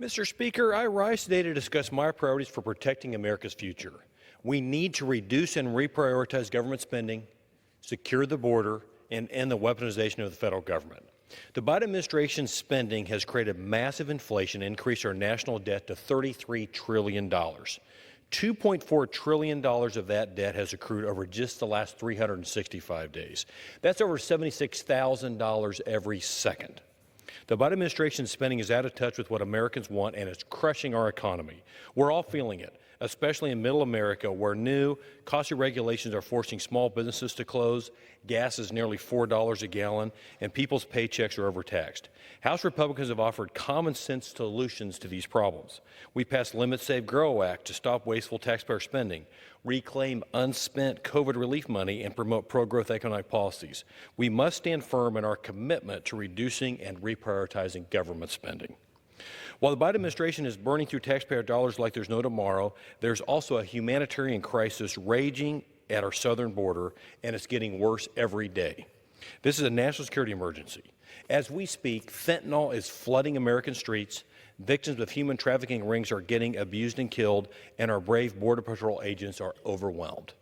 Mr. Speaker, I rise today to discuss my priorities for protecting America's future. We need to reduce and reprioritize government spending, secure the border, and end the weaponization of the federal government. The Biden administration's spending has created massive inflation and increased our national debt to $33 trillion. $2.4 trillion of that debt has accrued over just the last 365 days. That's over $76,000 every second. The Biden administration's spending is out of touch with what Americans want, and it's crushing our economy. We're all feeling it, especially in middle America, where new, costly regulations are forcing small businesses to close, gas is nearly $4 a gallon, and people's paychecks are overtaxed. House Republicans have offered common-sense solutions to these problems. We passed Limit Save Grow Act to stop wasteful taxpayer spending, reclaim unspent COVID relief money, and promote pro-growth economic policies. We must stand firm in our commitment to reducing and reprioritizing government spending. While the Biden administration is burning through taxpayer dollars like there's no tomorrow, there's also a humanitarian crisis raging at our southern border, and it's getting worse every day. This is a national security emergency. As we speak, fentanyl is flooding American streets, victims of human trafficking rings are getting abused and killed, and our brave Border Patrol agents are overwhelmed.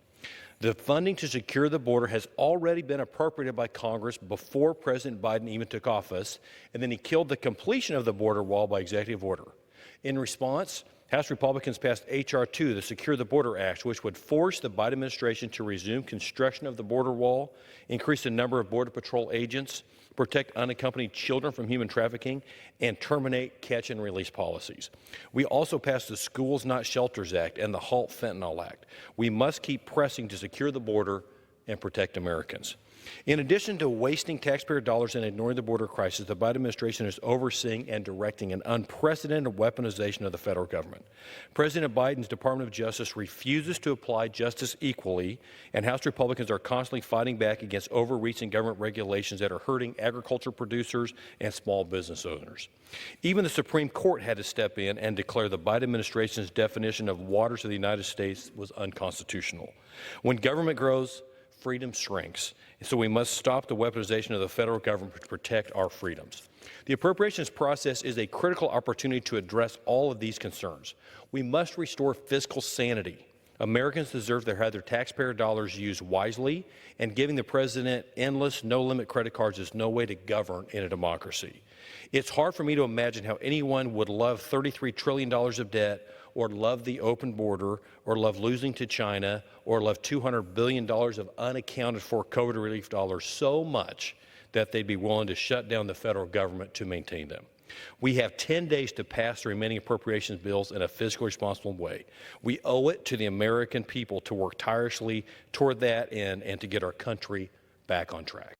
The funding to secure the border has already been appropriated by Congress before President Biden even took office, and then he killed the completion of the border wall by executive order. In response, House Republicans passed H.R. 2, the Secure the Border Act, which would force the Biden administration to resume construction of the border wall, increase the number of Border Patrol agents, protect unaccompanied children from human trafficking, and terminate catch and release policies. We also passed the Schools Not Shelters Act and the Halt Fentanyl Act. We must keep pressing to secure the border and protect Americans. In addition to wasting taxpayer dollars and ignoring the border crisis, the Biden administration is overseeing and directing an unprecedented weaponization of the federal government. President Biden's Department of Justice refuses to apply justice equally, and House Republicans are constantly fighting back against overreaching government regulations that are hurting agriculture producers and small business owners. Even the Supreme Court had to step in and declare the Biden administration's definition of waters of the United States was unconstitutional. When government grows, freedom shrinks, so we must stop the weaponization of the federal government to protect our freedoms. The appropriations process is a critical opportunity to address all of these concerns. We must restore fiscal sanity. Americans deserve to have their taxpayer dollars used wisely, and giving the president endless, no-limit credit cards is no way to govern in a democracy. It's hard for me to imagine how anyone would love $33 trillion of debt, or love the open border, or love losing to China, or love $200 billion of unaccounted for COVID relief dollars so much that they'd be willing to shut down the federal government to maintain them. We have 10 days to pass the remaining appropriations bills in a fiscally responsible way. We owe it to the American people to work tirelessly toward that end and to get our country back on track.